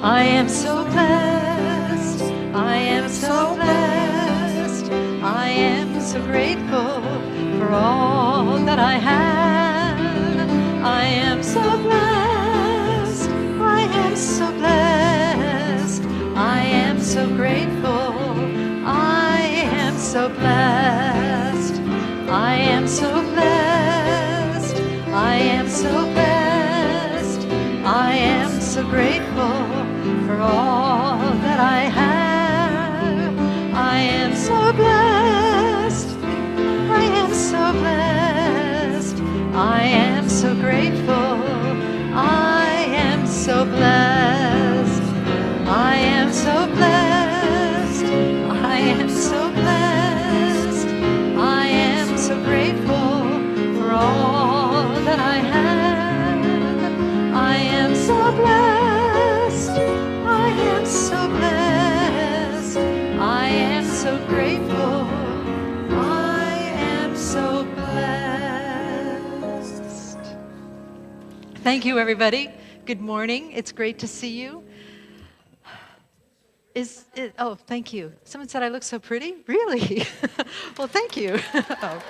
I am so blessed. I am so blessed. I am so grateful for all that I have. I am so blessed. I am so blessed. I am so grateful. I am so blessed. I am so blessed. I am so blessed. I am so grateful for all that I have. I am so blessed. I am so blessed. I am so grateful. I am so blessed. I am so blessed. I am so blessed. I am so grateful for all that I have. I am so blessed. I am so blessed. I am so grateful. I am so blessed. Thank you, everybody. Good morning. It's great to see you. Oh, thank you. Someone said I look so pretty? Really? Well, thank you. Oh.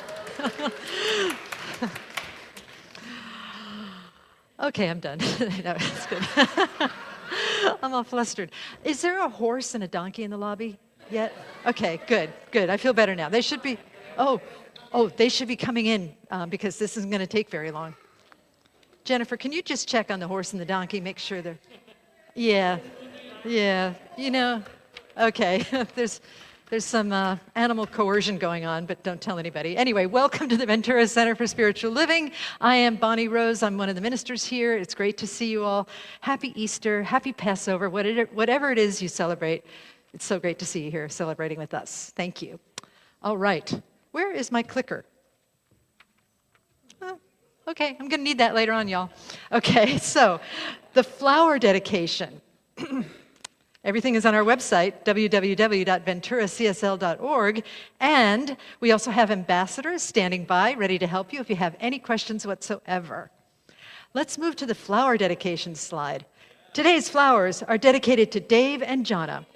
Okay, I'm done. No, it's good. I'm all flustered. Is there a horse and a donkey in the lobby yet? Okay, good, good. I feel better now. They should be, they should be coming in because this isn't going to take very long. Jennifer, can you just check on the horse and the donkey, make sure they're, yeah, you know, okay. There's some animal coercion going on, but don't tell anybody. Anyway, welcome to the Ventura Center for Spiritual Living. I am Bonnie Rose. I'm one of the ministers here. It's great to see you all. Happy Easter, happy Passover, whatever it is you celebrate. It's so great to see you here celebrating with us. Thank you. All right, where is my clicker? Okay, I'm gonna need that later on, y'all. Okay, so the flower dedication. Everything is on our website, www.venturacsl.org, and we also have ambassadors standing by, ready to help you if you have any questions whatsoever. Let's move to the flower dedication slide. Today's flowers are dedicated to Dave and Jonna.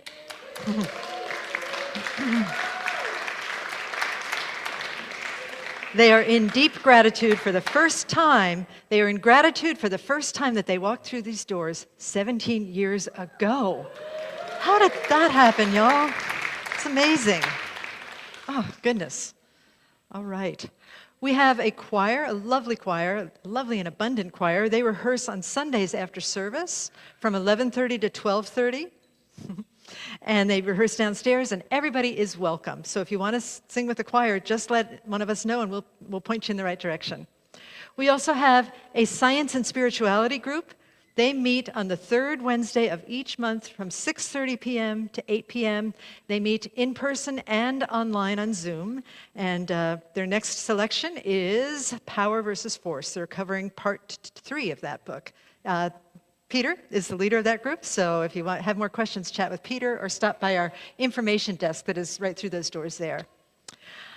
They are in deep gratitude for the first time. They are in gratitude for the first time that they walked through these doors 17 years ago. How did that happen, y'all? It's amazing. Oh, goodness. All right. We have a choir, a lovely and abundant choir. They rehearse on Sundays after service from 11:30 to 12:30. And they rehearse downstairs, and everybody is welcome. So if you want to sing with the choir, just let one of us know, and we'll point you in the right direction. We also have a science and spirituality group. They meet on the third Wednesday of each month from 6:30 p.m. to 8 p.m. They meet in person and online on Zoom. And their next selection is Power versus Force. They're covering part 3 of that book. Peter is the leader of that group, so if you have more questions, chat with Peter or stop by our information desk that is right through those doors there.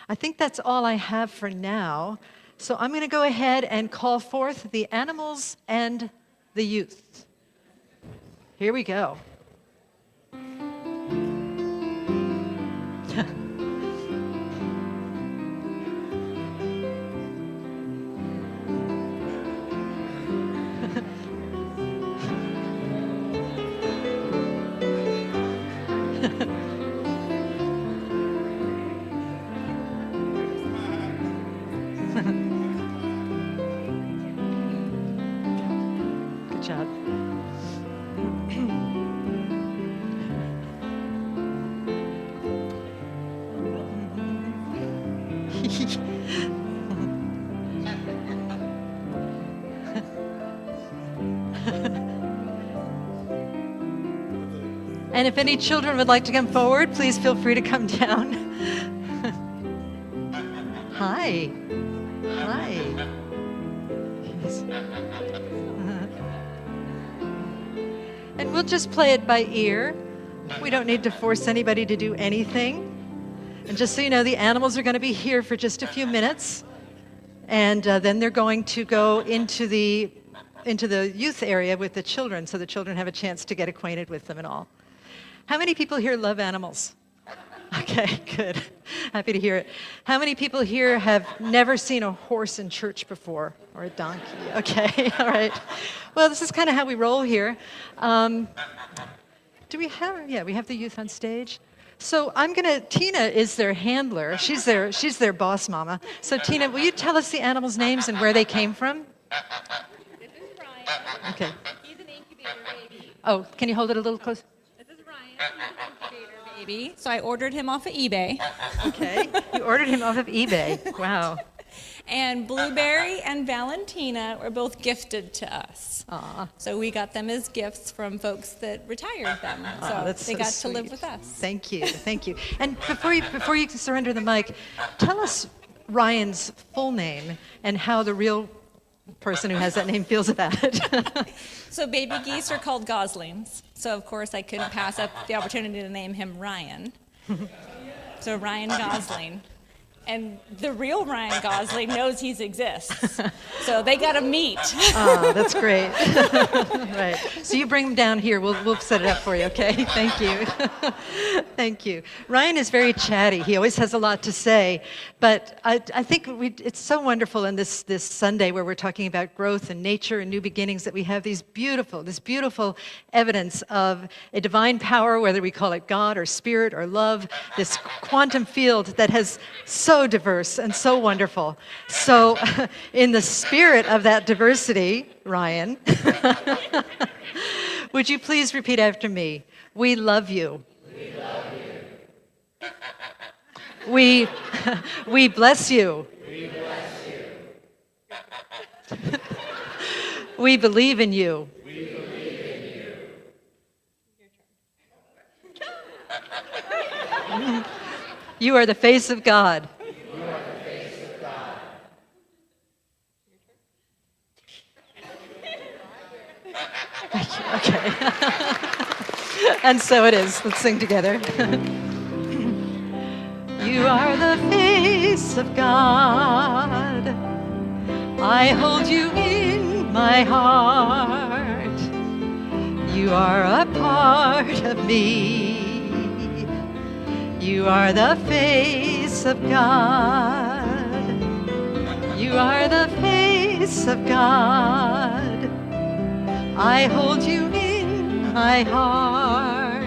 I think that's all I have for now, so I'm going to go ahead and call forth the animals and the youth. Here we go. Good job. And if any children would like to come forward, please feel free to come down. Hi. Hi. Yes. And we'll just play it by ear. We don't need to force anybody to do anything. And just so you know, the animals are going to be here for just a few minutes. And then they're going to go into the into the youth area with the children, so the children have a chance to get acquainted with them and all. How many people here love animals? Okay, good. Happy to hear it. How many people here have never seen a horse in church before, or a donkey? Okay, all right. Well, this is kind of how we roll here. Do we have? Yeah, we have the youth on stage. So Tina is their handler. She's their boss mama. So Tina, will you tell us the animals' names and where they came from? This is Ryan. Okay. He's an incubator baby. Oh, can you hold it a little closer? This is Ryan. He's an incubator baby. So I ordered him off of eBay. Okay. You ordered him off of eBay. Wow. And Blueberry and Valentina were both gifted to us. Aw. So we got them as gifts from folks that retired them. So That's they so got sweet. to live with us. Thank you, thank you. And before you surrender the mic, tell us Ryan's full name and how the real person who has that name feels about it. So baby geese are called goslings. So of course I couldn't pass up the opportunity to name him Ryan. So Ryan Gosling. And the real Ryan Gosling knows he exists. So they got to meet. Oh, that's great. Right. So you bring him down here. We'll set it up for you, okay? Thank you. Thank you. Ryan is very chatty. He always has a lot to say. But I think it's so wonderful in this Sunday where we're talking about growth and nature and new beginnings that we have this beautiful evidence of a divine power, whether we call it God or spirit or love, this quantum field that has so diverse and so wonderful. So in the spirit of that diversity, Ryan, would you please repeat after me? We love you. We love you. We bless you. We bless you. We believe in you. We believe in you. You are the face of God. You are the face of God. Okay. And so it is. Let's sing together. You are the face of God. I hold you in my heart. You are a part of me. You are the face of God. You are the face of God. I hold you in my heart.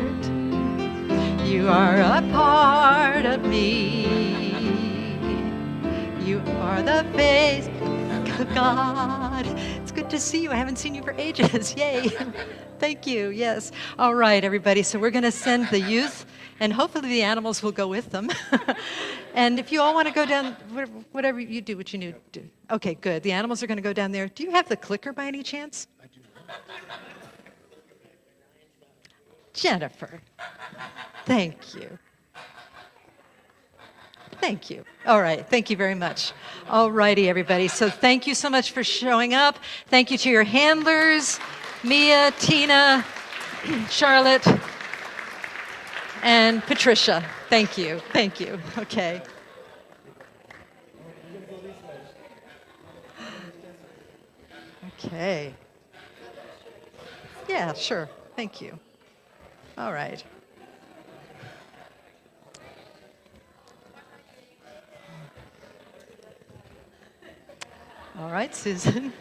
You are a part of me. You are the face of God. It's good to see you. I haven't seen you for ages. Yay. Thank you. Yes. All right, everybody. So we're going to send the youth, and hopefully the animals will go with them. And if you all want to go down, whatever you do, what you need to do. Okay, good. The animals are going to go down there. Do you have the clicker by any chance? I do. Jennifer. Thank you. Thank you. All right. Thank you very much. All righty, everybody. So thank you so much for showing up. Thank you to your handlers, Mia, Tina, Charlotte, and Patricia. Thank you. Thank you. Okay. Okay. Yeah, sure. Thank you. All right. All right, Susan.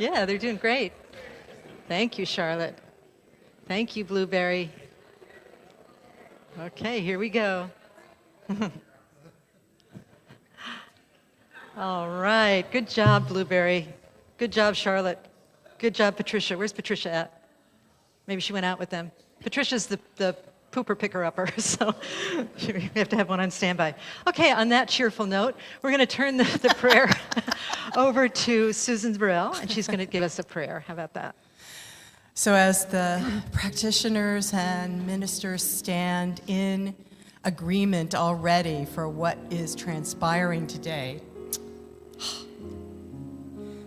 Yeah, they're doing great. Thank you, Charlotte. Thank you, Blueberry. Okay, here we go. All right, good job, Blueberry. Good job, Charlotte. Good job, Patricia. Where's Patricia at? Maybe she went out with them. Patricia's the pooper picker-upper, so we have to have one on standby. Okay, on that cheerful note, we're going to turn the prayer over to Susan Burrell, and she's going to give us a prayer. How about that? So as the practitioners and ministers stand in agreement already for what is transpiring today,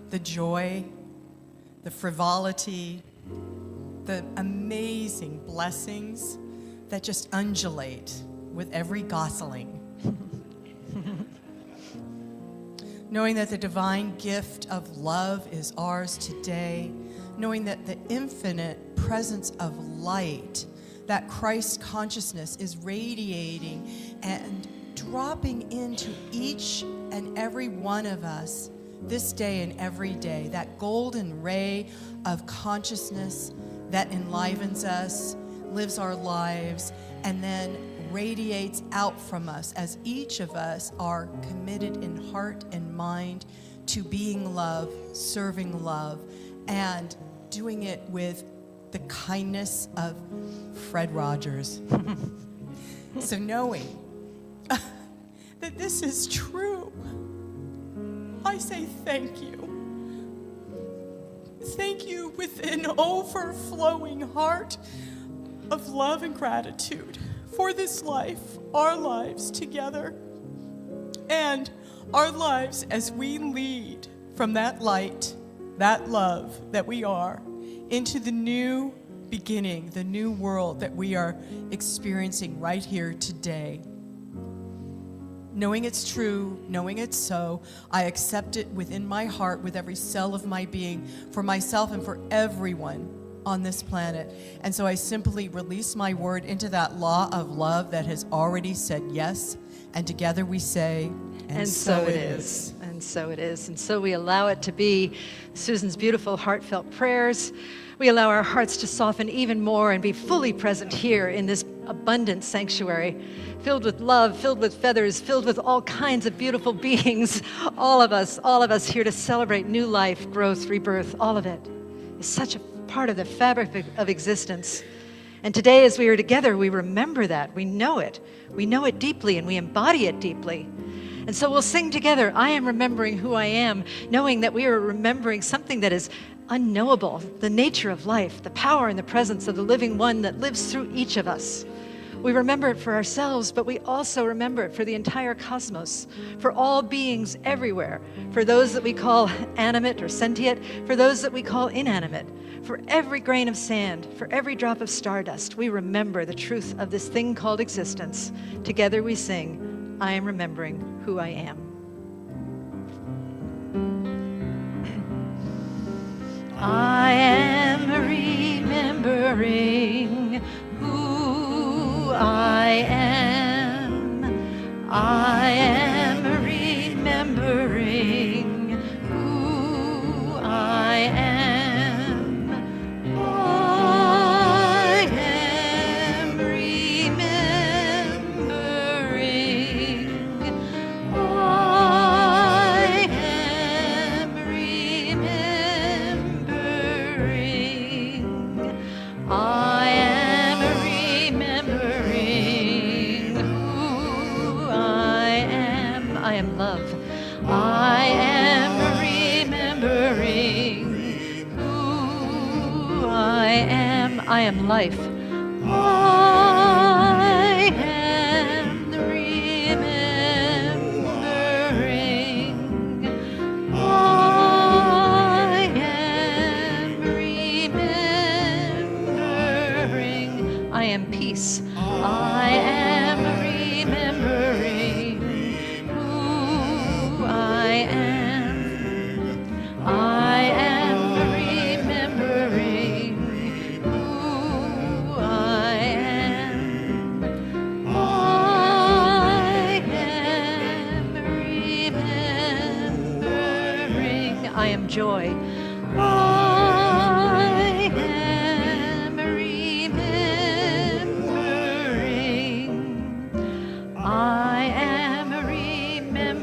the joy, the frivolity, the amazing blessings that just undulate with every gosling. knowing that the divine gift of love is ours today, knowing that the infinite presence of light, that Christ consciousness is radiating and dropping into each and every one of us this day and every day, that golden ray of consciousness that enlivens us, lives our lives, and then radiates out from us as each of us are committed in heart and mind to being love, serving love, and doing it with the kindness of Fred Rogers. So knowing that this is true, I say thank you. Thank you with an overflowing heart of love and gratitude for this life, our lives together, and our lives as we lead from that light, that love that we are, into the new beginning, the new world that we are experiencing right here today. Knowing it's true, knowing it's so, I accept it within my heart with every cell of my being, for myself and for everyone on this planet. And so I simply release my word into that law of love that has already said yes, and together we say, And so it is. And so it is. And so we allow it to be Susan's beautiful, heartfelt prayers. We allow our hearts to soften even more and be fully present here in this abundant sanctuary, filled with love, filled with feathers, filled with all kinds of beautiful beings. All of us here to celebrate new life, growth, rebirth. All of it is such a part of the fabric of existence. And today, as we are together, we remember that. We know it. We know it deeply, and we embody it deeply. And so we'll sing together, I am remembering who I am, knowing that we are remembering something that is unknowable, the nature of life, the power and the presence of the living one that lives through each of us. We remember it for ourselves, but we also remember it for the entire cosmos, for all beings everywhere, for those that we call animate or sentient, for those that we call inanimate, for every grain of sand, for every drop of stardust. We remember the truth of this thing called existence. Together we sing, I am remembering who I am. I am remembering who I am. I am remembering who I am. I am remembering. I am remembering. I am remembering who I am. I am love. I am remembering who I am. I am life. I am remembering. I am remembering. I am peace. I am remembering who I am. I am remembering who I am. I am remembering. I am joy. I am remembering. I am remembering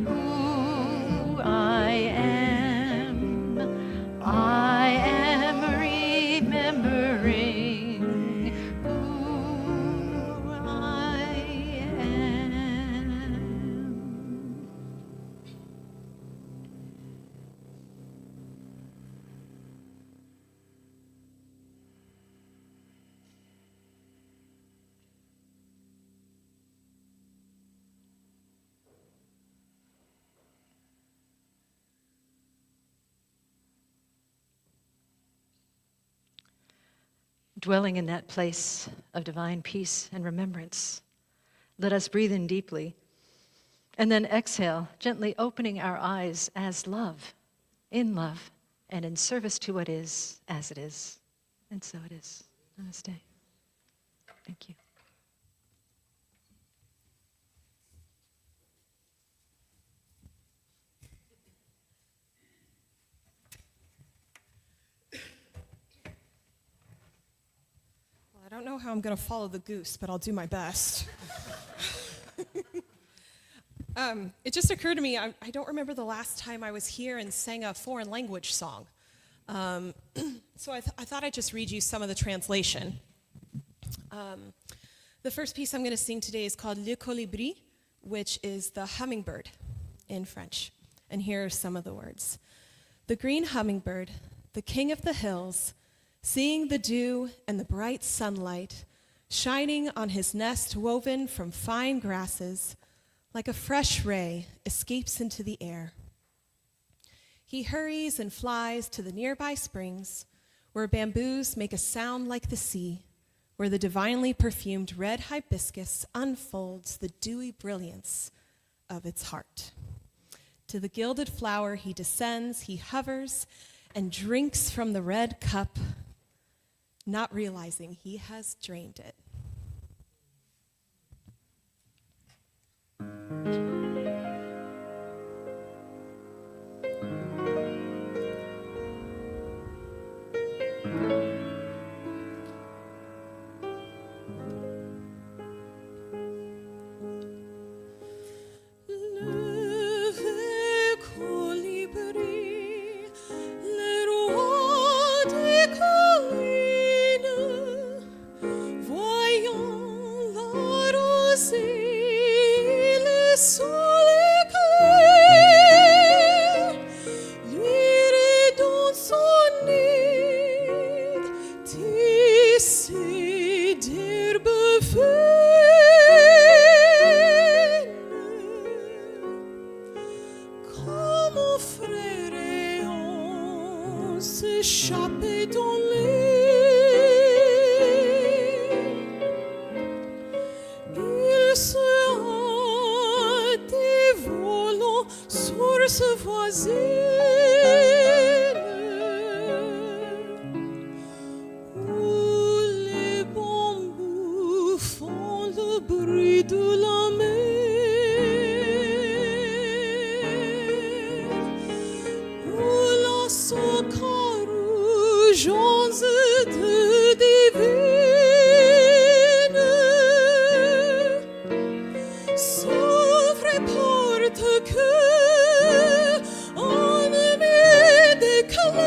who I am. I am remembering who I am. Dwelling in that place of divine peace and remembrance, let us breathe in deeply And then exhale, gently opening our eyes as love, in love, and in service to what is, as it is. And so it is. Namaste. Thank you. Well, I don't know how I'm going to follow the goose, but I'll do my best. It just occurred to me, I don't remember the last time I was here and sang a foreign language song. So I thought I'd just read you some of the translation. The first piece I'm going to sing today is called Le Colibri, which is the hummingbird in French. And here are some of the words. The green hummingbird, the king of the hills, seeing the dew and the bright sunlight, shining on his nest woven from fine grasses, like a fresh ray escapes into the air. He hurries and flies to the nearby springs, where bamboos make a sound like the sea, where the divinely perfumed red hibiscus unfolds the dewy brilliance of its heart. To the gilded flower he descends, he hovers and drinks from the red cup, not realizing he has drained it. S'échapper dans l'air, il se hâte et volant sur ce voisine, où les bambous font le bruit de la mer. Gens de divine s'ouvre et porte que en aimé d'éclair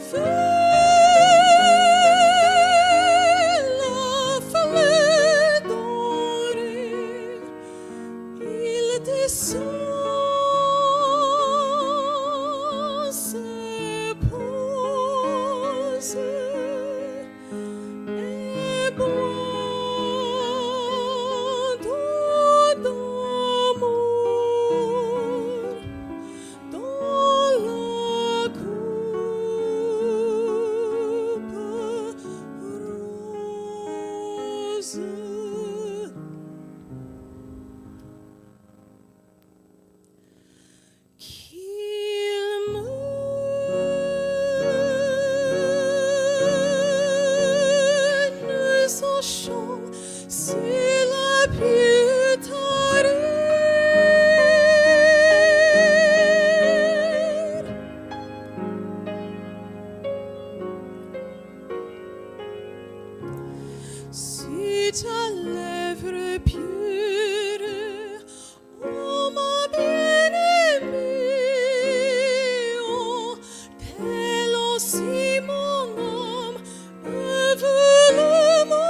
fait la fleur dorée, il descend. Si ta lèvre pure, oh ma bien-aimée, oh, tel aussi mon âme veut le mourir.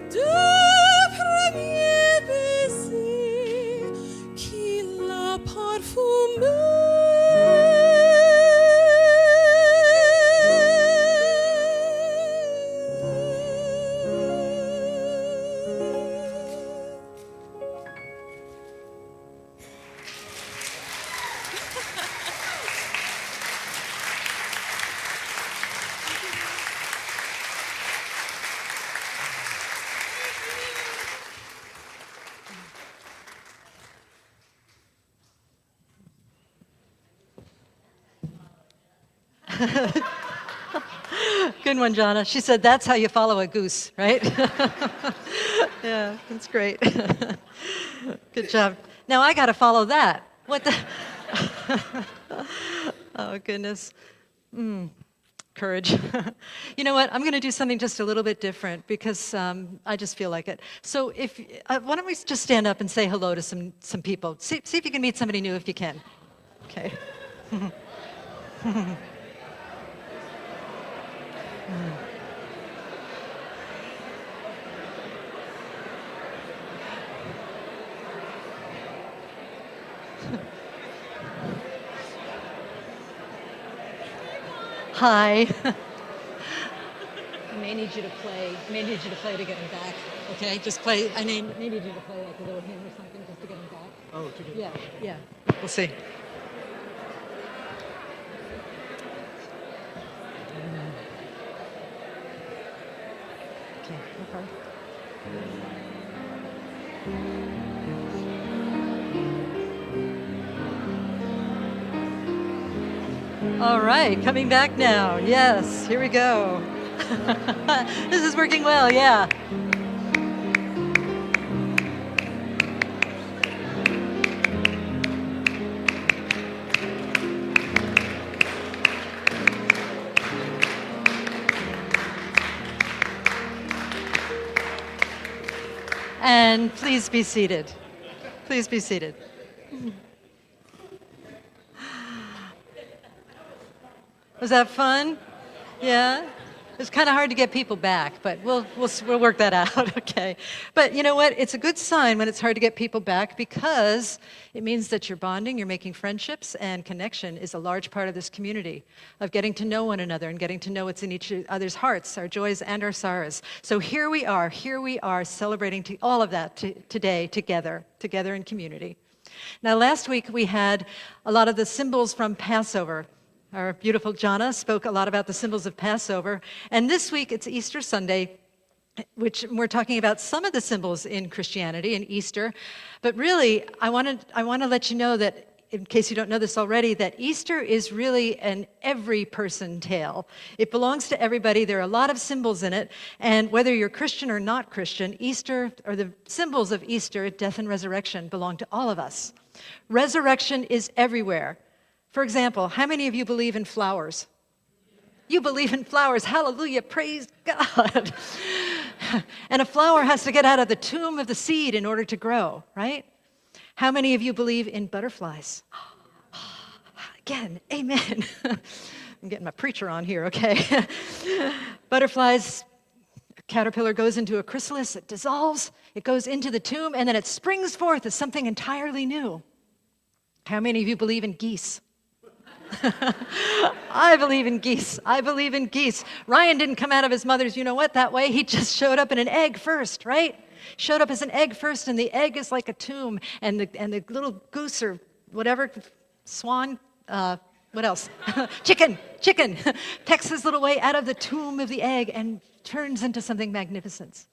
De premiers baisers qui l'a parfumé. Good one, Jonna. She said, that's how you follow a goose, right? Yeah, that's great. Good job. Now I got to follow that. What the? Oh, goodness. Courage. You know what? I'm going to do something just a little bit different because I just feel like it. So why don't we just stand up and say hello to some people? See if you can meet somebody new if you can. Okay. Hi. I may need you to play. I may need you to play to get him back. Okay, just play. I may need you to play like a little hymn or something just to get him back. Oh, to get Yeah. We'll see. Okay, okay. All right, coming back now. Yes, here we go. This is working well, yeah. And please be seated. Please be seated. Was that fun? Yeah? It's kind of hard to get people back, but we'll work that out, okay? But you know what? It's a good sign when it's hard to get people back because it means that you're bonding, you're making friendships, and connection is a large part of this community, of getting to know one another and getting to know what's in each other's hearts, our joys and our sorrows. So here we are celebrating all of that today together in community. Now, last week we had a lot of the symbols from Passover. Our beautiful Jonna spoke a lot about the symbols of Passover. And this week, it's Easter Sunday, which we're talking about some of the symbols in Christianity and Easter. But really, I want to let you know that, in case you don't know this already, that Easter is really an every person tale. It belongs to everybody. There are a lot of symbols in it. And whether you're Christian or not Christian, Easter, or the symbols of Easter, death and resurrection, belong to all of us. Resurrection is everywhere. For example, how many of you believe in flowers? You believe in flowers. Hallelujah. Praise God. And a flower has to get out of the tomb of the seed in order to grow, right? How many of you believe in butterflies? Again, amen. I'm getting my preacher on here, okay? Butterflies, a caterpillar goes into a chrysalis, it dissolves, it goes into the tomb, and then it springs forth as something entirely new. How many of you believe in geese? I believe in geese. I believe in geese. Ryan didn't come out of his mother's you-know-what that way. He just showed up in an egg first, right? Showed up as an egg first, and the egg is like a tomb, and the little goose or whatever, swan, what else? Chicken, pecks his little way out of the tomb of the egg and turns into something magnificent.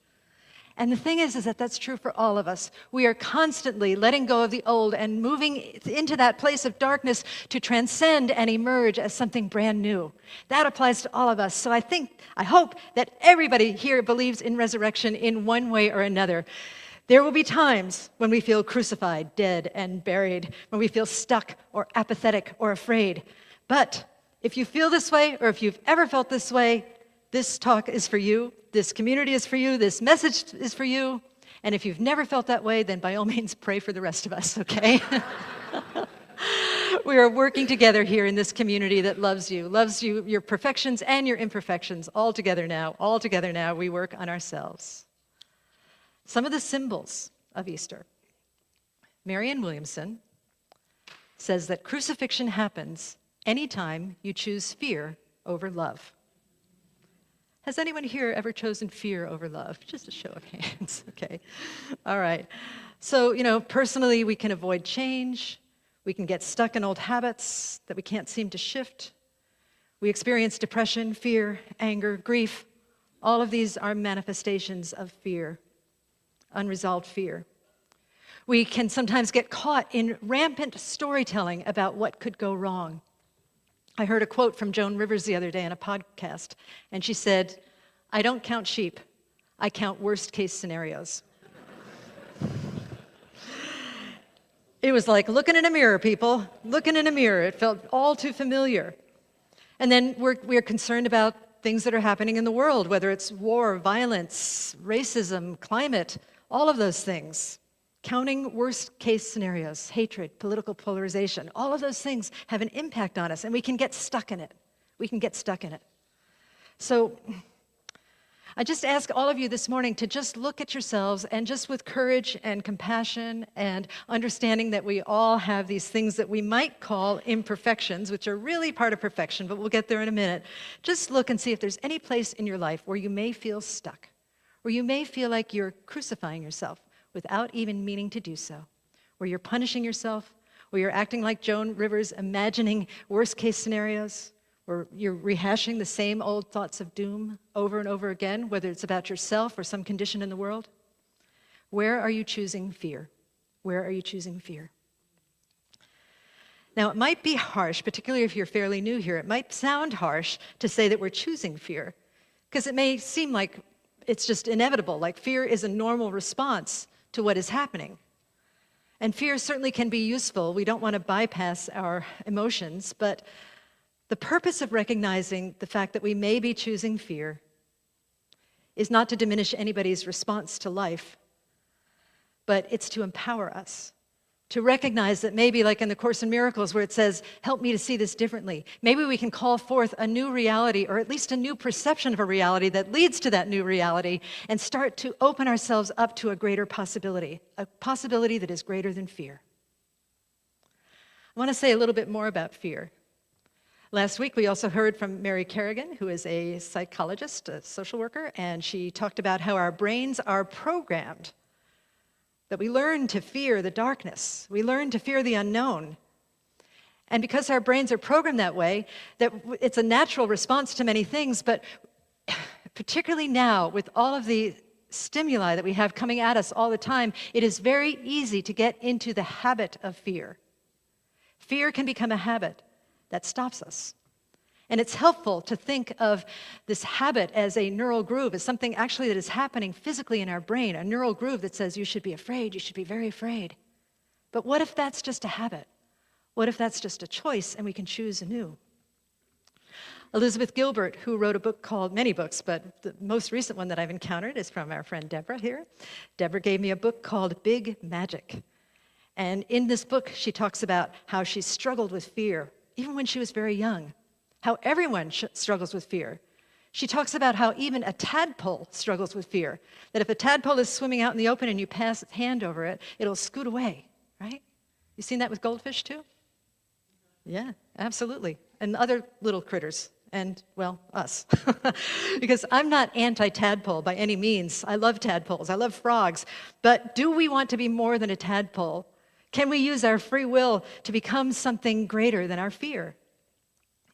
And the thing is that that's true for all of us. We are constantly letting go of the old and moving into that place of darkness to transcend and emerge as something brand new. That applies to all of us. So I hope that everybody here believes in resurrection in one way or another. There will be times when we feel crucified, dead, and buried, when we feel stuck or apathetic or afraid. But if you feel this way, or if you've ever felt this way, this talk is for you. This community is for you. This message is for you. And if you've never felt that way, then by all means, pray for the rest of us, okay? We are working together here in this community that loves you, your perfections and your imperfections, all together now, we work on ourselves. Some of the symbols of Easter. Marianne Williamson says that crucifixion happens anytime you choose fear over love. Has anyone here ever chosen fear over love? Just a show of hands, okay. All right. So, personally, we can avoid change. We can get stuck in old habits that we can't seem to shift. We experience depression, fear, anger, grief. All of these are manifestations of fear, unresolved fear. We can sometimes get caught in rampant storytelling about what could go wrong. I heard a quote from Joan Rivers the other day in a podcast, and she said, "I don't count sheep, I count worst case scenarios." It was like looking in a mirror, people, looking in a mirror. It felt all too familiar. And then we're concerned about things that are happening in the world, whether it's war, violence, racism, climate, all of those things. Counting worst case scenarios, hatred, political polarization, all of those things have an impact on us, and we can get stuck in it. We can get stuck in it. So I just ask all of you this morning to just look at yourselves and just with courage and compassion and understanding that we all have these things that we might call imperfections, which are really part of perfection, but we'll get there in a minute. Just look and see if there's any place in your life where you may feel stuck, where you may feel like you're crucifying yourself without even meaning to do so, where you're punishing yourself, where you're acting like Joan Rivers, imagining worst case scenarios, or you're rehashing the same old thoughts of doom over and over again, whether it's about yourself or some condition in the world. Where are you choosing fear? Where are you choosing fear? Now, it might be harsh, particularly if you're fairly new here, it might sound harsh to say that we're choosing fear, because it may seem like it's just inevitable, like fear is a normal response to what is happening. And fear certainly can be useful. We don't want to bypass our emotions, but the purpose of recognizing the fact that we may be choosing fear is not to diminish anybody's response to life, but it's to empower us, to recognize that maybe like in the Course in Miracles where it says, help me to see this differently, maybe we can call forth a new reality or at least a new perception of a reality that leads to that new reality and start to open ourselves up to a greater possibility, a possibility that is greater than fear. I want to say a little bit more about fear. Last week, we also heard from Mary Kerrigan, who is a psychologist, a social worker, and she talked about how our brains are programmed, that we learn to fear the darkness, we learn to fear the unknown. And because our brains are programmed that way, that it's a natural response to many things, but particularly now, with all of the stimuli that we have coming at us all the time, it is very easy to get into the habit of fear. Fear can become a habit that stops us. And it's helpful to think of this habit as a neural groove, as something actually that is happening physically in our brain, a neural groove that says you should be afraid, you should be very afraid. But what if that's just a habit? What if that's just a choice and we can choose anew? Elizabeth Gilbert, who wrote a book called, many books, but the most recent one that I've encountered is from our friend Deborah here. Deborah gave me a book called Big Magic. And in this book, she talks about how she struggled with fear even when she was very young, how everyone struggles with fear. She talks about how even a tadpole struggles with fear, that if a tadpole is swimming out in the open and you pass its hand over it, it'll scoot away, right? You seen that with goldfish too? Yeah, absolutely. And other little critters, and, well, us. Because I'm not anti-tadpole by any means. I love tadpoles, I love frogs. But do we want to be more than a tadpole? Can we use our free will to become something greater than our fear?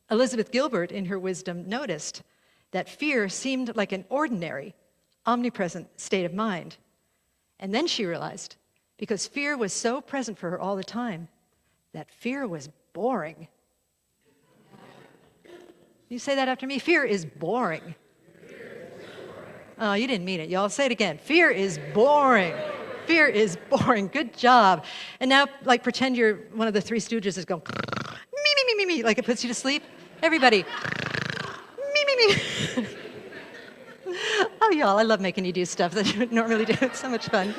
Elizabeth Gilbert, in her wisdom, noticed that fear seemed like an ordinary, omnipresent state of mind. And then she realized, because fear was so present for her all the time, that fear was boring. You say that after me. Fear is boring. Oh, you didn't mean it, y'all. Say it again. Fear is boring. Fear is boring. Good job. And now, like, pretend you're one of the Three Stooges is going, me, like it puts you to sleep. Everybody, me. Oh, y'all, I love making you do stuff that you would normally do. It's so much fun.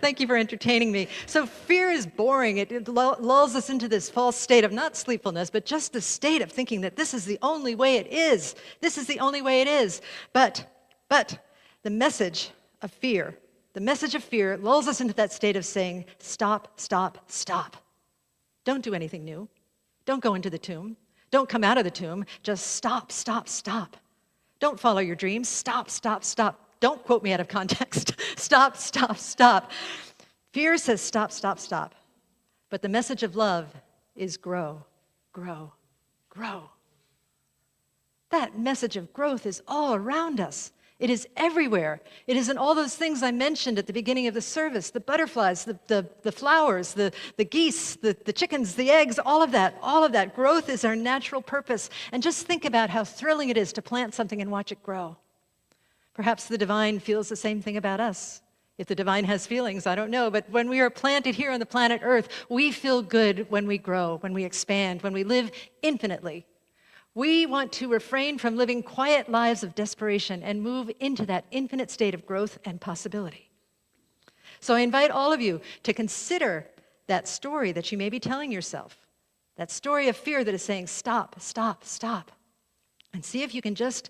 Thank you for entertaining me. So fear is boring. It lulls us into this false state of not sleepfulness, but just the state of thinking that this is the only way it is. This is the only way it is. But the message of fear lulls us into that state of saying, stop, stop, stop. Don't do anything new. Don't go into the tomb. Don't come out of the tomb. Just stop, stop, stop. Don't follow your dreams. Stop, stop, stop. Don't quote me out of context. Stop, stop, stop. Fear says stop, stop, stop. But the message of love is grow, grow, grow. That message of growth is all around us. It is everywhere. It is in all those things I mentioned at the beginning of the service, the butterflies, the flowers, the geese, the chickens, the eggs, all of that. All of that. Growth is our natural purpose. And just think about how thrilling it is to plant something and watch it grow. Perhaps the divine feels the same thing about us. If the divine has feelings, I don't know. But when we are planted here on the planet Earth, we feel good when we grow, when we expand, when we live infinitely. We want to refrain from living quiet lives of desperation and move into that infinite state of growth and possibility. So I invite all of you to consider that story that you may be telling yourself, that story of fear that is saying, stop, stop, stop, and see if you can just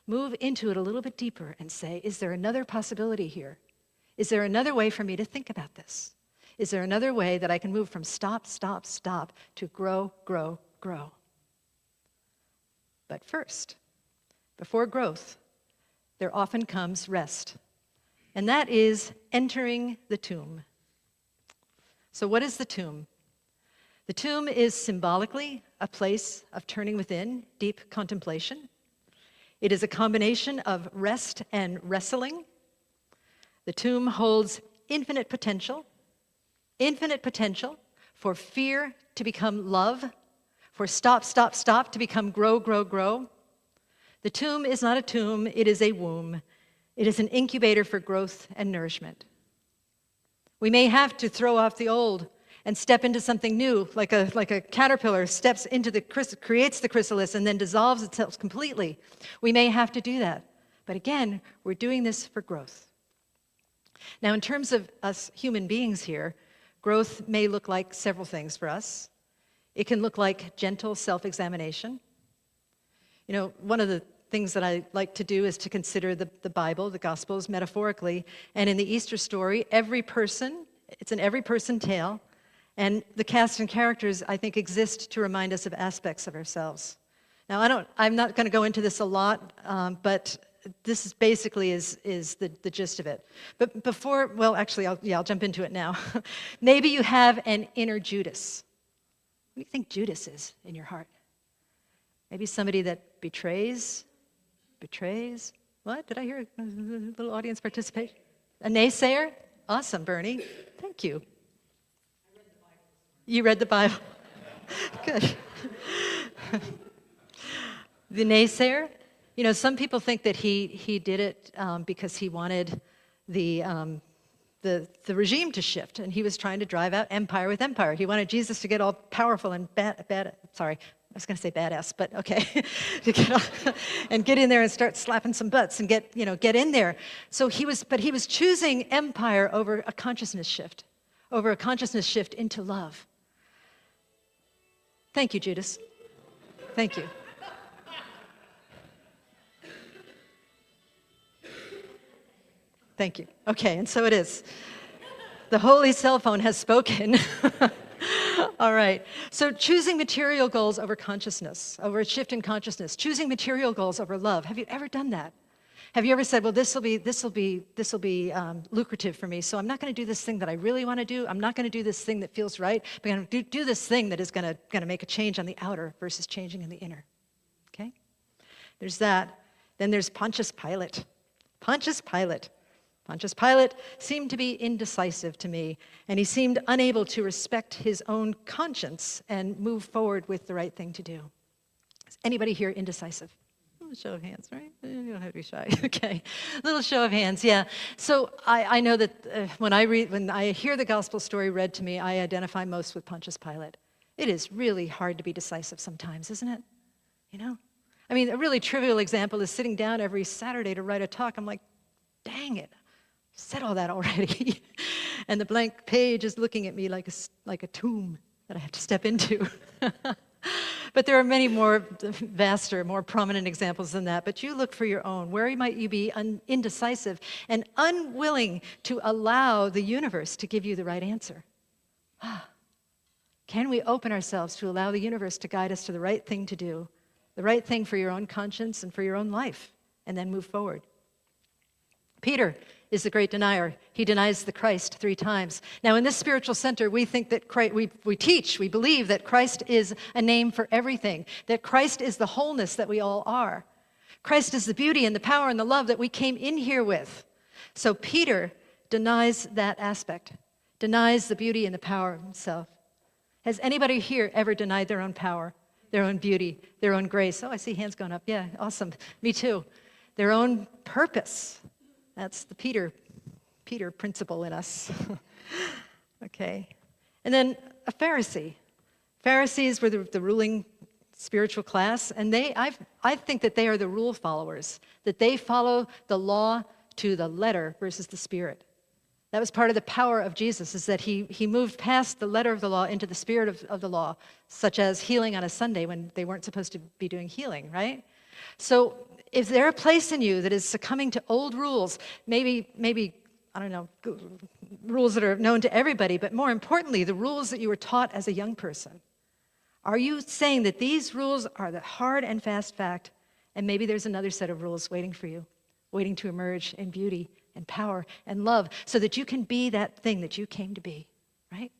move into it a little bit deeper and say, is there another possibility here? Is there another way for me to think about this? Is there another way that I can move from stop, stop, stop to grow, grow, grow? But first, before growth, there often comes rest. And that is entering the tomb. So what is the tomb? The tomb is symbolically a place of turning within, deep contemplation. It is a combination of rest and wrestling. The tomb holds infinite potential for fear to become love, for stop, stop, stop to become grow, grow, grow. The tomb is not a tomb, it is a womb. It is an incubator for growth and nourishment. We may have to throw off the old and step into something new, like a caterpillar steps into creates the chrysalis and then dissolves itself completely. We may have to do that. But again, we're doing this for growth. Now, in terms of us human beings here, growth may look like several things for us. It can look like gentle self-examination. You know, one of the things that I like to do is to consider the Bible, the Gospels, metaphorically. And in the Easter story, it's an every person tale. And the cast and characters, I think, exist to remind us of aspects of ourselves. Now, I'm not going to go into this a lot, but this is basically is the gist of it. But before, well, actually, I'll jump into it now. Maybe you have an inner Judas. Who do you think Judas is in your heart? Maybe somebody that betrays? What? Did I hear a little audience participation? A naysayer? Awesome, Bernie. Thank you. You read the Bible? Good. The naysayer? You know, some people think that he did it because he wanted the regime to shift, and he was trying to drive out empire with empire. He wanted Jesus to get all powerful and sorry, I was going to say badass, but okay, to get in there and start slapping some butts and get in there. So he was choosing empire over a consciousness shift into love. Thank you, Judas. Thank you. Thank you. Okay, and so it is. The holy cell phone has spoken. All right. So choosing material goals over consciousness, over a shift in consciousness, choosing material goals over love. Have you ever done that? Have you ever said, well, this will be lucrative for me, so I'm not going to do this thing that I really want to do. I'm not going to do this thing that feels right, but I'm going to do this thing that is going to make a change on the outer versus changing in the inner. Okay? There's that. Then there's Pontius Pilate. Pontius Pilate seemed to be indecisive to me, and he seemed unable to respect his own conscience and move forward with the right thing to do. Is anybody here indecisive? A little show of hands, right? You don't have to be shy. Okay, little show of hands, yeah. So I know that when I hear the gospel story read to me, I identify most with Pontius Pilate. It is really hard to be decisive sometimes, isn't it? You know? I mean, a really trivial example is sitting down every Saturday to write a talk. I'm like, dang it. Said all that already. And the blank page is looking at me like a tomb that I have to step into. But there are many more vaster, more prominent examples than that. But you look for your own. Where might you be indecisive and unwilling to allow the universe to give you the right answer? Can we open ourselves to allow the universe to guide us to the right thing to do, the right thing for your own conscience and for your own life, and then move forward? Peter is the great denier. He denies the Christ 3 times. Now, in this spiritual center, we think that we believe that Christ is a name for everything, that Christ is the wholeness that we all are. Christ is the beauty and the power and the love that we came in here with. So Peter denies that aspect, denies the beauty and the power of himself. Has anybody here ever denied their own power, their own beauty, their own grace? Oh, I see hands going up. Yeah, awesome. Me too. Their own purpose. That's the Peter principle in us. Okay. And then a Pharisee. Pharisees were the ruling spiritual class, and I think that they are the rule followers, that they follow the law to the letter versus the spirit. That was part of the power of Jesus, is that he moved past the letter of the law into the spirit of the law, such as healing on a Sunday when they weren't supposed to be doing healing, right? So if there a place in you that is succumbing to old rules, maybe I don't know, rules that are known to everybody, but more importantly, the rules that you were taught as a young person, are you saying that these rules are the hard and fast fact, and maybe there's another set of rules waiting for you, waiting to emerge in beauty and power and love so that you can be that thing that you came to be, right?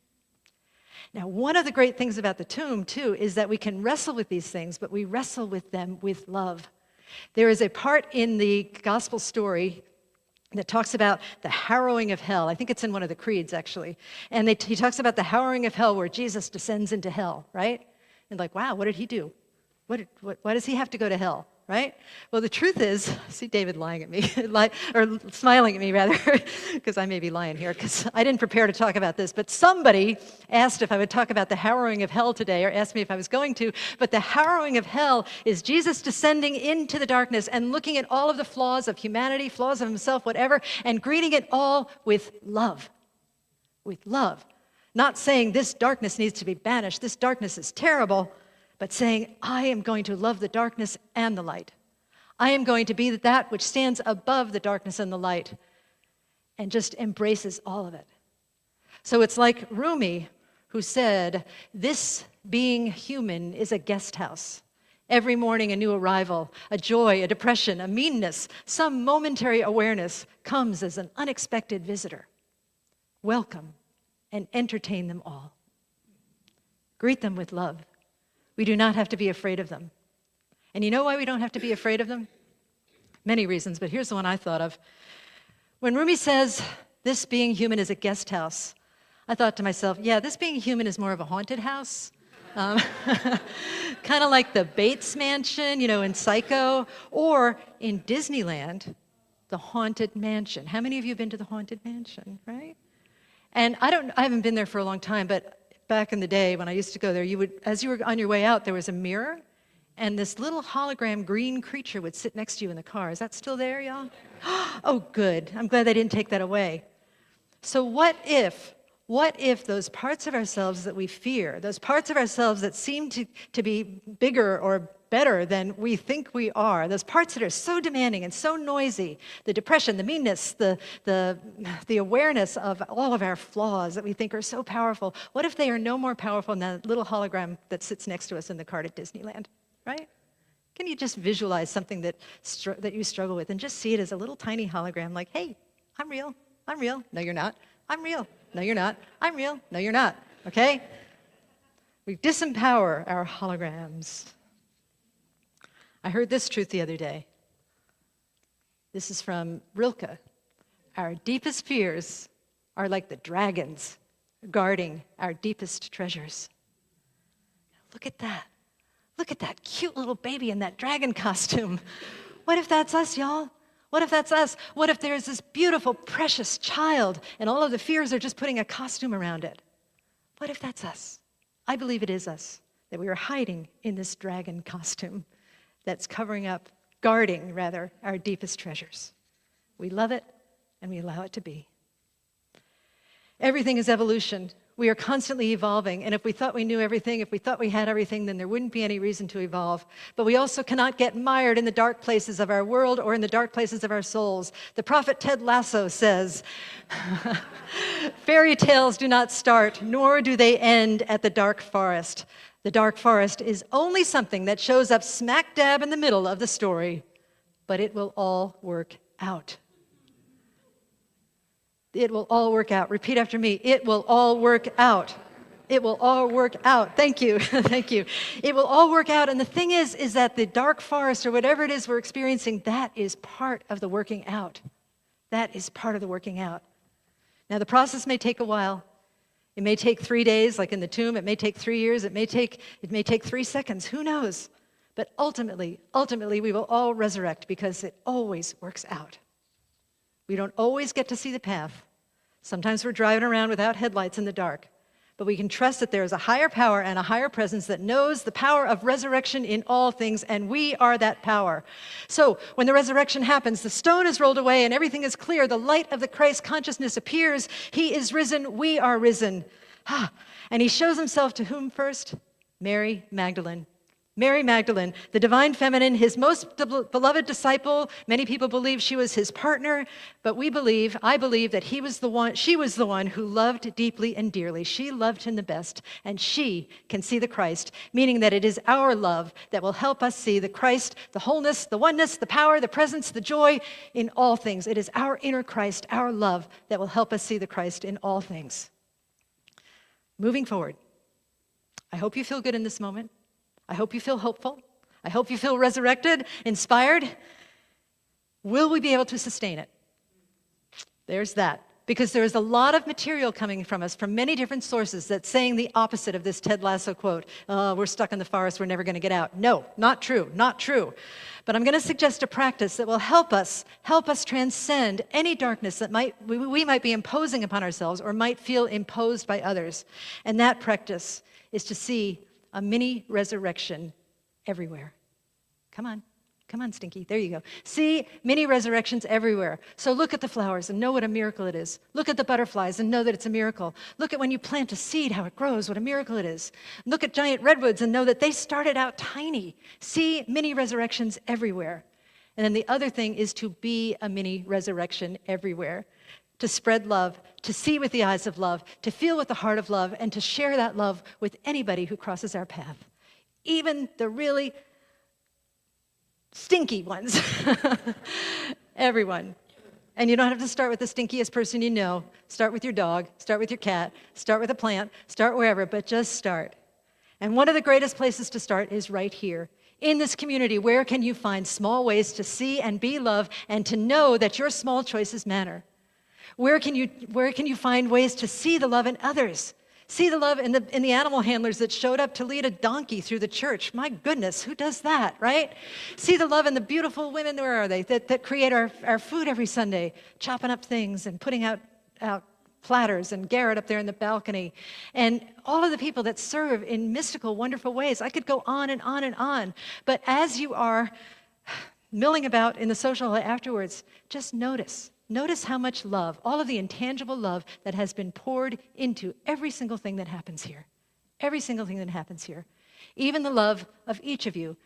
Now, one of the great things about the tomb, too, is that we can wrestle with these things, but we wrestle with them with love. There is a part in the gospel story that talks about the harrowing of hell. I think it's in one of the creeds, actually. And he talks about the harrowing of hell where Jesus descends into hell, right? And like, wow, what did he do? Why does he have to go to hell, right? Well, the truth is, I see David lying at me, or smiling at me, rather, because I may be lying here, because I didn't prepare to talk about this, but somebody asked if I would talk about the harrowing of hell today, or asked me if I was going to, but the harrowing of hell is Jesus descending into the darkness and looking at all of the flaws of humanity, flaws of himself, whatever, and greeting it all with love. With love. Not saying this darkness needs to be banished, this darkness is terrible, but saying, I am going to love the darkness and the light. I am going to be that which stands above the darkness and the light and just embraces all of it. So it's like Rumi, who said, this being human is a guest house. Every morning a new arrival, a joy, a depression, a meanness, some momentary awareness comes as an unexpected visitor. Welcome and entertain them all. Greet them with love. We do not have to be afraid of them. And you know why we don't have to be afraid of them? Many reasons, but here's the one I thought of. When Rumi says, this being human is a guest house, I thought to myself, yeah, this being human is more of a haunted house. Kind of like the Bates Mansion, in Psycho, or in Disneyland, the Haunted Mansion. How many of you have been to the Haunted Mansion, right? And I haven't been there for a long time, but back in the day when I used to go there, as you were on your way out, there was a mirror, and this little hologram green creature would sit next to you in the car. Is that still there, y'all? Oh, good. I'm glad they didn't take that away. So what if those parts of ourselves that we fear, those parts of ourselves that seem to be bigger or better than we think we are, those parts that are so demanding and so noisy, the depression, the meanness, the awareness of all of our flaws that we think are so powerful, what if they are no more powerful than that little hologram that sits next to us in the cart at Disneyland, right? Can you just visualize something that you struggle with and just see it as a little tiny hologram like, hey, I'm real. I'm real. No, you're not. I'm real. No, you're not. I'm real. No, you're not. Okay? We disempower our holograms. I heard this truth the other day. This is from Rilke. Our deepest fears are like the dragons guarding our deepest treasures. Look at that. Look at that cute little baby in that dragon costume. What if that's us, y'all? What if that's us? What if there's this beautiful, precious child and all of the fears are just putting a costume around it? What if that's us? I believe it is us, that we are hiding in this dragon costume that's covering up, guarding, rather, our deepest treasures. We love it, and we allow it to be. Everything is evolution. We are constantly evolving, and if we thought we knew everything, if we thought we had everything, then there wouldn't be any reason to evolve. But we also cannot get mired in the dark places of our world or in the dark places of our souls. The prophet Ted Lasso says, fairy tales do not start, nor do they end at the dark forest. The dark forest is only something that shows up smack dab in the middle of the story, but it will all work out. It will all work out. Repeat after me. It will all work out. It will all work out. Thank you. Thank you. It will all work out. And the thing is that the dark forest or whatever it is we're experiencing, that is part of the working out. That is part of the working out. Now, the process may take a while. It may take 3 days, like in the tomb. It may take 3 years. It may take 3 seconds. Who knows? But ultimately, we will all resurrect because it always works out. We don't always get to see the path. Sometimes we're driving around without headlights in the dark. But we can trust that there is a higher power and a higher presence that knows the power of resurrection in all things, and we are that power. So when the resurrection happens, the stone is rolled away and everything is clear. The light of the Christ consciousness appears. He is risen. We are risen. And he shows himself to whom first? Mary Magdalene. Mary Magdalene, the divine feminine, his most beloved disciple. Many people believe she was his partner, but I believe that she was the one who loved deeply and dearly. She loved him the best, and she can see the Christ, meaning that it is our love that will help us see the Christ, the wholeness, the oneness, the power, the presence, the joy in all things. It is our inner Christ, our love, that will help us see the Christ in all things. Moving forward, I hope you feel good in this moment. I hope you feel hopeful. I hope you feel resurrected, inspired. Will we be able to sustain it? There's that. Because there is a lot of material coming from us from many different sources that's saying the opposite of this Ted Lasso quote. We're stuck in the forest, we're never going to get out. No, not true, not true. But I'm going to suggest a practice that will help us transcend any darkness that we might be imposing upon ourselves or might feel imposed by others. And that practice is to see a mini resurrection everywhere. Come on, Stinky. There you go. See mini resurrections everywhere. So look at the flowers and know what a miracle it is. Look at the butterflies and know that it's a miracle. Look at when you plant a seed, how it grows, what a miracle it is. Look at giant redwoods and know that they started out tiny. See mini resurrections everywhere. And then the other thing is to be a mini resurrection everywhere. To spread love, to see with the eyes of love, to feel with the heart of love, and to share that love with anybody who crosses our path. Even the really stinky ones. Everyone. And you don't have to start with the stinkiest person you know. Start with your dog, start with your cat, start with a plant, start wherever, but just start. And one of the greatest places to start is right here. In this community, where can you find small ways to see and be love and to know that your small choices matter? Where can you find ways to see the love in others? See the love in the animal handlers that showed up to lead a donkey through the church. My goodness, who does that, right? See the love in the beautiful women, where are they, that create our food every Sunday, chopping up things and putting out platters, and Garrett up there in the balcony. And all of the people that serve in mystical, wonderful ways. I could go on and on and on. But as you are milling about in the social hall afterwards, just notice. Notice how much love, all of the intangible love that has been poured into every single thing that happens here. Every single thing that happens here. Even the love of each of you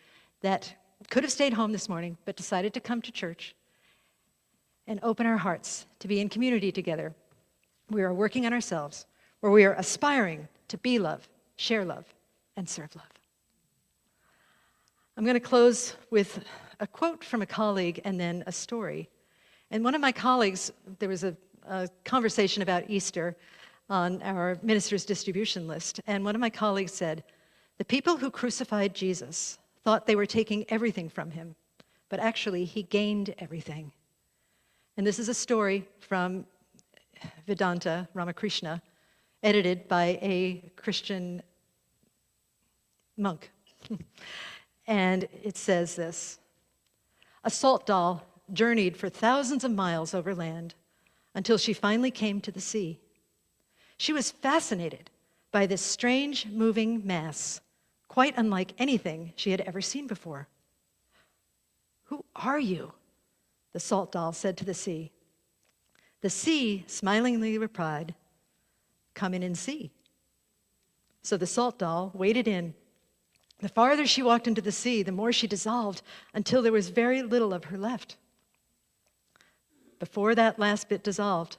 that could have stayed home this morning but decided to come to church and open our hearts to be in community together. We are working on ourselves, where we are aspiring to be love, share love, and serve love. I'm going to close with a quote from a colleague and then a story. And one of my colleagues, there was a conversation about Easter on our minister's distribution list, and one of my colleagues said, "The people who crucified Jesus thought they were taking everything from him, but actually he gained everything." And this is a story from Vedanta Ramakrishna, edited by a Christian monk. And it says this: "A salt doll journeyed for thousands of miles over land until she finally came to the sea. She was fascinated by this strange moving mass, quite unlike anything she had ever seen before. 'Who are you?' the salt doll said to the sea. The sea smilingly replied, 'Come in and see.' So the salt doll waded in. The farther she walked into the sea, the more she dissolved until there was very little of her left. Before that last bit dissolved,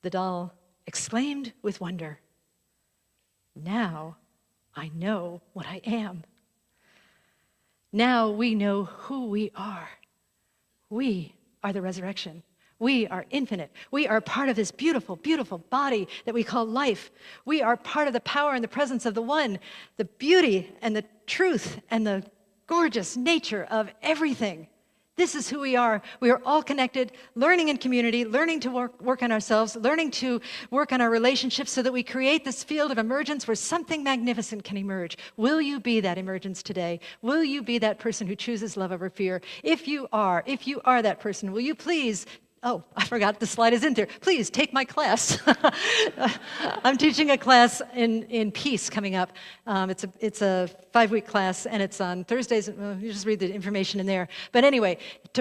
the doll exclaimed with wonder, 'Now I know what I am.' Now we know who we are. We are the resurrection. We are infinite. We are part of this beautiful, beautiful body that we call life. We are part of the power and the presence of the One, the beauty and the truth and the gorgeous nature of everything. This is who we are. We are all connected, learning in community, learning to work on ourselves, learning to work on our relationships so that we create this field of emergence where something magnificent can emerge. Will you be that emergence today? Will you be that person who chooses love over fear? If you are that person, will you please, oh, I forgot the slide is in there. Please take my class. I'm teaching a class in peace coming up. It's a 5-week class, and it's on Thursdays. You just read the information in there. But anyway,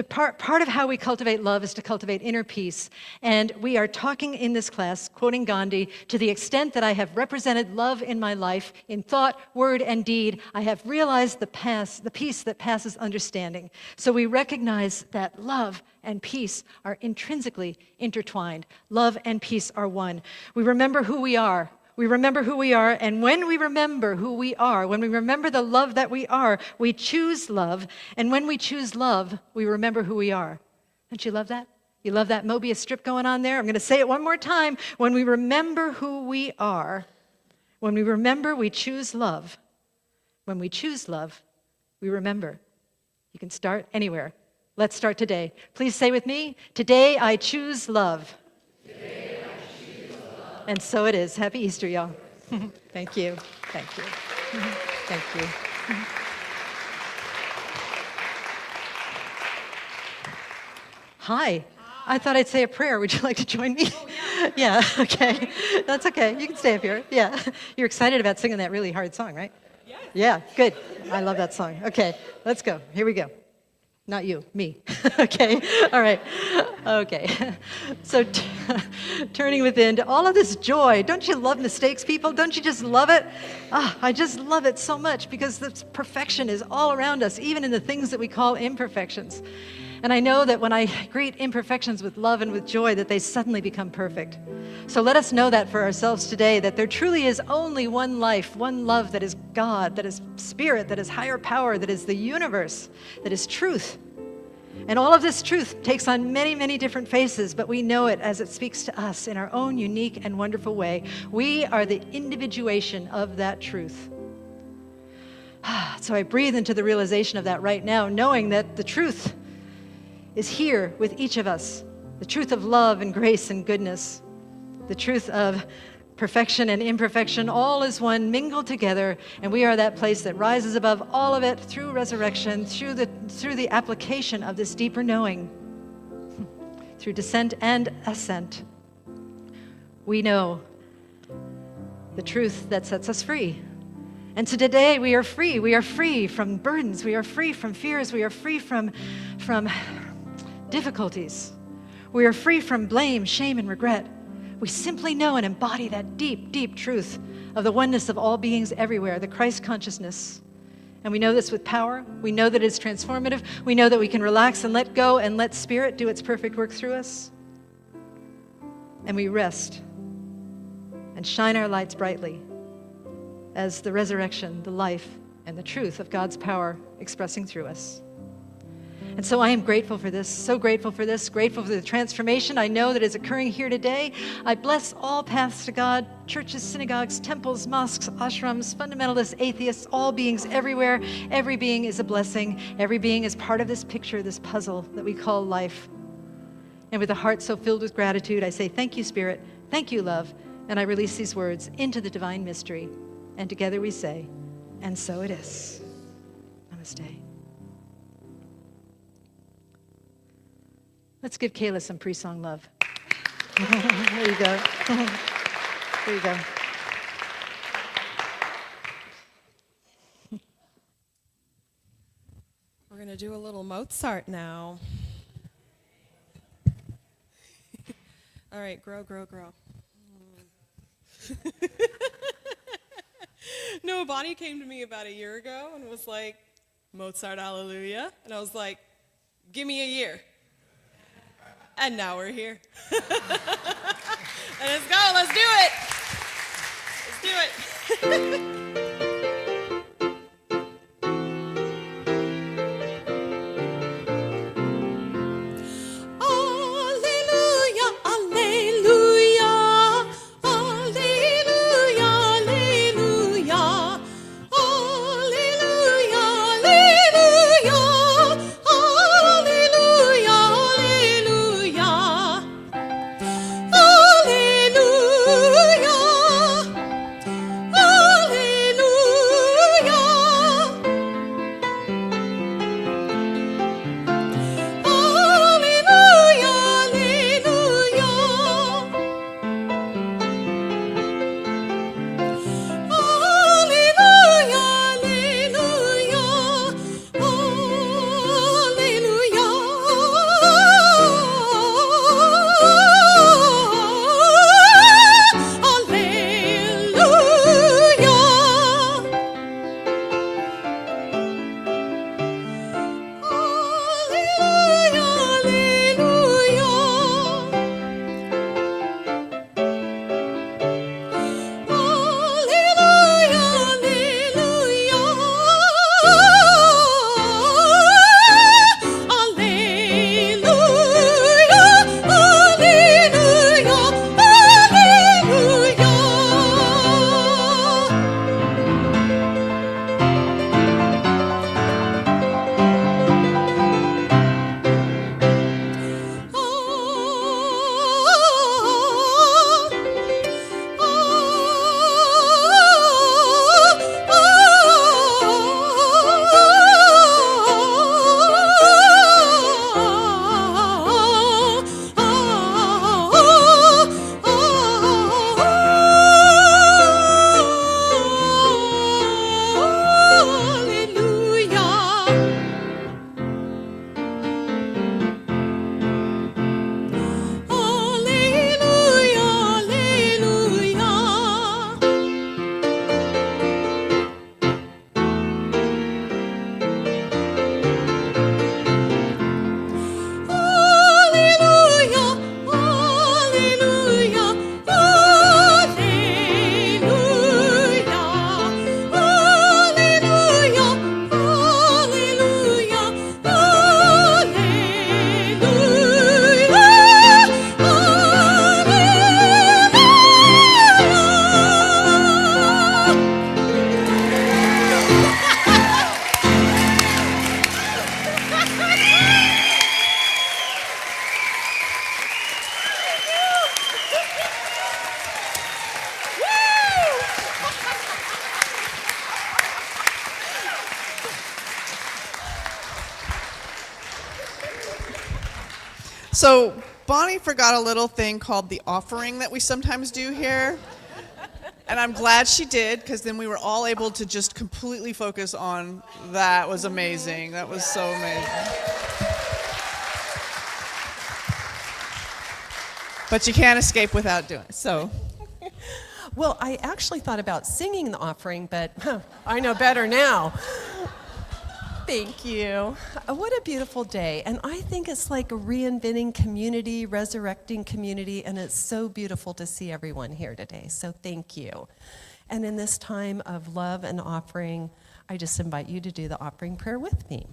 part of how we cultivate love is to cultivate inner peace. And we are talking in this class, quoting Gandhi, to the extent that I have represented love in my life, in thought, word, and deed, I have realized the peace that passes understanding. So we recognize that love and peace are intrinsically intertwined. Love and peace are one. We remember who we are. We remember who we are, and when we remember who we are, when we remember the love that we are, we choose love, and when we choose love, we remember who we are. Don't you love that? You love that Mobius strip going on there? I'm going to say it one more time. When we remember who we are, when we remember we choose love, when we choose love, we remember. You can start anywhere. Let's start today. Please say with me, today I choose love. Today I choose love. And so it is. Happy Easter, y'all. Thank you. Thank you. Thank you. Hi. I thought I'd say a prayer. Would you like to join me? Oh, yeah. Yeah, okay. That's okay. You can stay up here. Yeah. You're excited about singing that really hard song, right? Yes. Yeah, good. I love that song. Okay, let's go. Here we go. Not you, me. Okay, all right. Okay, so turning within to all of this joy. Don't you love mistakes, people? Don't you just love it? I just love it so much because this perfection is all around us, even in the things that we call imperfections. And I know that when I greet imperfections with love and with joy, that they suddenly become perfect. So let us know that for ourselves today, that there truly is only one life, one love that is God, that is spirit, that is higher power, that is the universe, that is truth. And all of this truth takes on many, many different faces, but we know it as it speaks to us in our own unique and wonderful way. We are the individuation of that truth. So I breathe into the realization of that right now, knowing that the truth is here with each of us. The truth of love and grace and goodness. The truth of perfection and imperfection, all is one, mingled together, and we are that place that rises above all of it through resurrection, through the application of this deeper knowing, through descent and ascent. We know the truth that sets us free. And so today we are free. We are free from burdens. We are free from fears. We are free from difficulties. We are free from blame, shame, and regret. We simply know and embody that deep, deep truth of the oneness of all beings everywhere, the Christ consciousness. And we know this with power. We know that it's transformative. We know that we can relax and let go and let Spirit do its perfect work through us. And we rest and shine our lights brightly as the resurrection, the life, and the truth of God's power expressing through us. And so I am grateful for this, so grateful for this, grateful for the transformation I know that is occurring here today. I bless all paths to God, churches, synagogues, temples, mosques, ashrams, fundamentalists, atheists, all beings everywhere. Every being is a blessing. Every being is part of this picture, this puzzle that we call life. And with a heart so filled with gratitude, I say, thank you, Spirit, thank you, love, and I release these words into the divine mystery. And together we say, and so it is. Namaste. Let's give Kayla some pre-song love. There you go. There you go. We're going to do a little Mozart now. All right, grow, grow, grow. No, Bonnie came to me about a year ago and was like, Mozart, hallelujah. And I was like, give me a year. And now we're here. And let's go, let's do it. Let's do it. Alleluia. So Bonnie forgot a little thing called the offering that we sometimes do here. And I'm glad she did, because then we were all able to just completely focus on that. Was amazing. That was so amazing. But you can't escape without doing it. So, Well, I actually thought about singing the offering, but I know better now. Thank you. What a beautiful day. And I think it's like a reinventing community, resurrecting community, and it's so beautiful to see everyone here today. So thank you. And in this time of love and offering, I just invite you to do the offering prayer with me.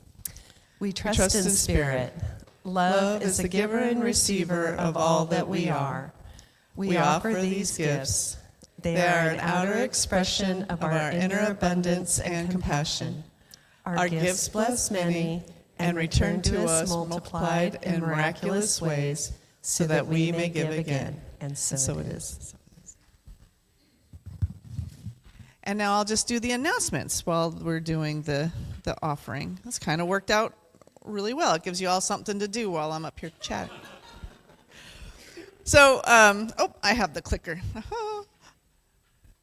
We trust in spirit. Love is the giver and receiver of all that we are. We offer these gifts. They are an outer expression of our inner abundance and compassion. Our gifts bless many and return to us multiplied in miraculous ways so that we may give again. And so it is. and now I'll just do the announcements while we're doing the offering. That's kind of worked out really well. It gives you all something to do while I'm up here chatting. So, I have the clicker.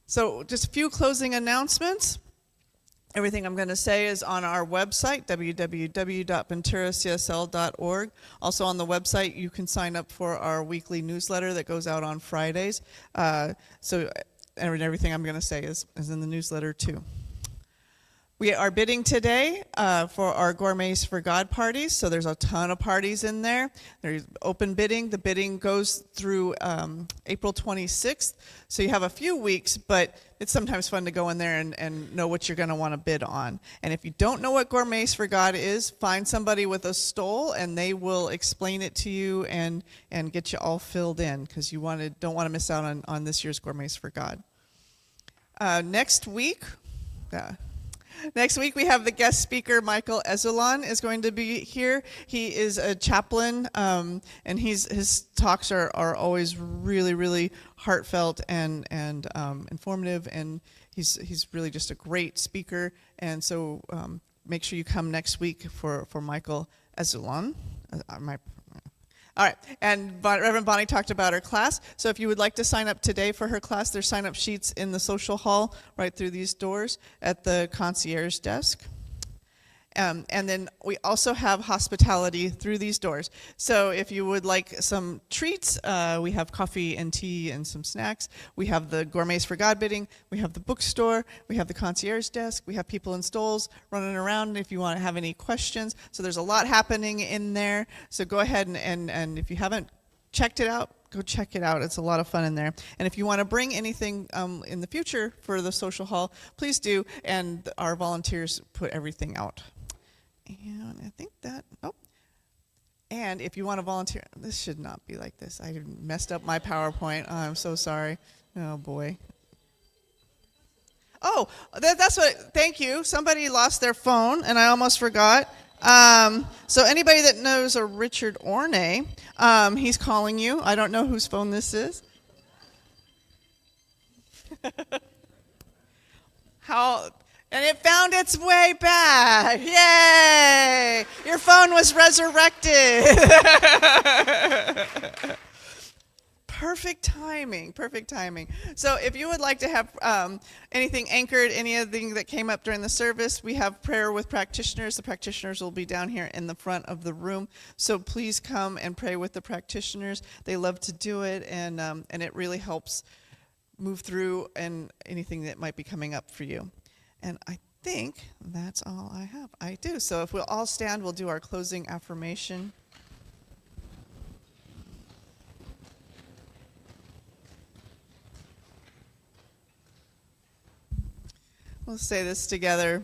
So just a few closing announcements. Everything I'm going to say is on our website, www.venturacsl.org. Also on the website, you can sign up for our weekly newsletter that goes out on Fridays. So everything I'm going to say is in the newsletter too. We are bidding today for our Gourmets for God parties. So there's a ton of parties in there. There's open bidding. The bidding goes through April 26th. So you have a few weeks, but it's sometimes fun to go in there and know what you're going to want to bid on. And if you don't know what Gourmets for God is, find somebody with a stole and they will explain it to you and get you all filled in, because don't want to miss out on this year's Gourmets for God. Next week we have the guest speaker, Michael Ezelon, is going to be here. He is a chaplain, and his talks are always really, really heartfelt and informative, and he's really just a great speaker. And so make sure you come next week for Michael Ezelon. All right, and Reverend Bonnie talked about her class. So if you would like to sign up today for her class, there's sign-up sheets in the social hall right through these doors at the concierge desk. And then we also have hospitality through these doors. So if you would like some treats, we have coffee and tea and some snacks. We have the Gourmets for God bidding. We have the bookstore. We have the concierge desk. We have people in stoles running around if you want to have any questions. So there's a lot happening in there. So go ahead and if you haven't checked it out, go check it out. It's a lot of fun in there. And if you want to bring anything in the future for the social hall, please do. And our volunteers put everything out. And I think and if you want to volunteer, this should not be like this. I messed up my PowerPoint. Oh, I'm so sorry. Oh, boy. Oh, thank you. Somebody lost their phone, and I almost forgot. So anybody that knows a Richard Ornay, he's calling you. I don't know whose phone this is. And it found its way back. Yay! Your phone was resurrected. Perfect timing. So if you would like to have anything anchored, anything that came up during the service, we have prayer with practitioners. The practitioners will be down here in the front of the room. So please come and pray with the practitioners. They love to do it, and it really helps move through and anything that might be coming up for you. And I think that's all I have. I do. So if we'll all stand, we'll do our closing affirmation. We'll say this together.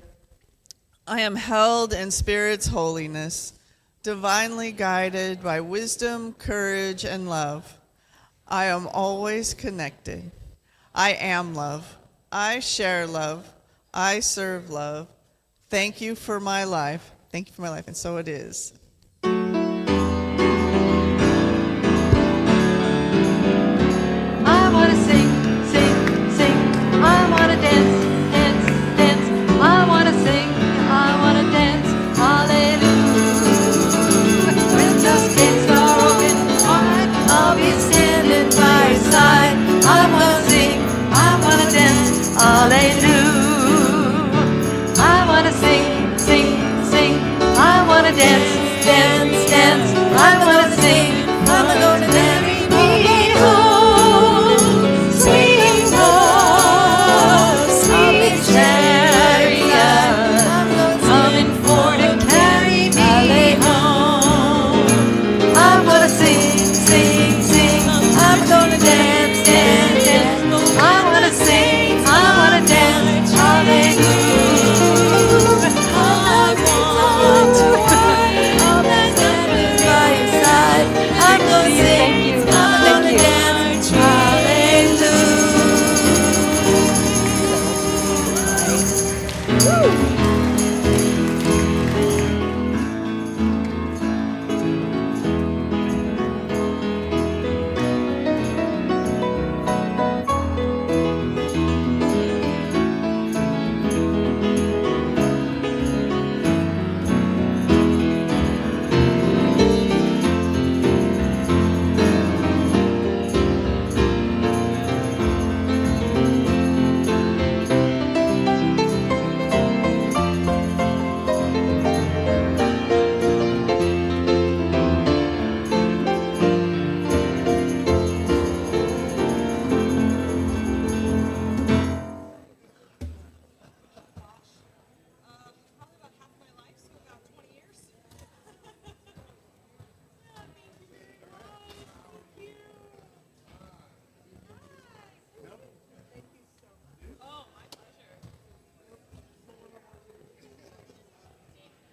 I am held in Spirit's holiness, divinely guided by wisdom, courage, and love. I am always connected. I am love. I share love. I serve love. Thank you for my life. Thank you for my life. And so it is. I want to sing, sing, sing. I want to dance, dance, dance. I want to sing, I want to dance. Hallelujah. When the gates are open dance, dance. I wanna sing, I'm gonna dance. Me home, sweet home, sweet chariot, coming for to carry me home. I'm gonna sing, sing, sing. I'm gonna dance, dance, dance. I wanna sing, I wanna dance. Hallelujah. I want to ride on that diamond by your side. I'm gonna sing, I'm gonna dance. Hallelujah.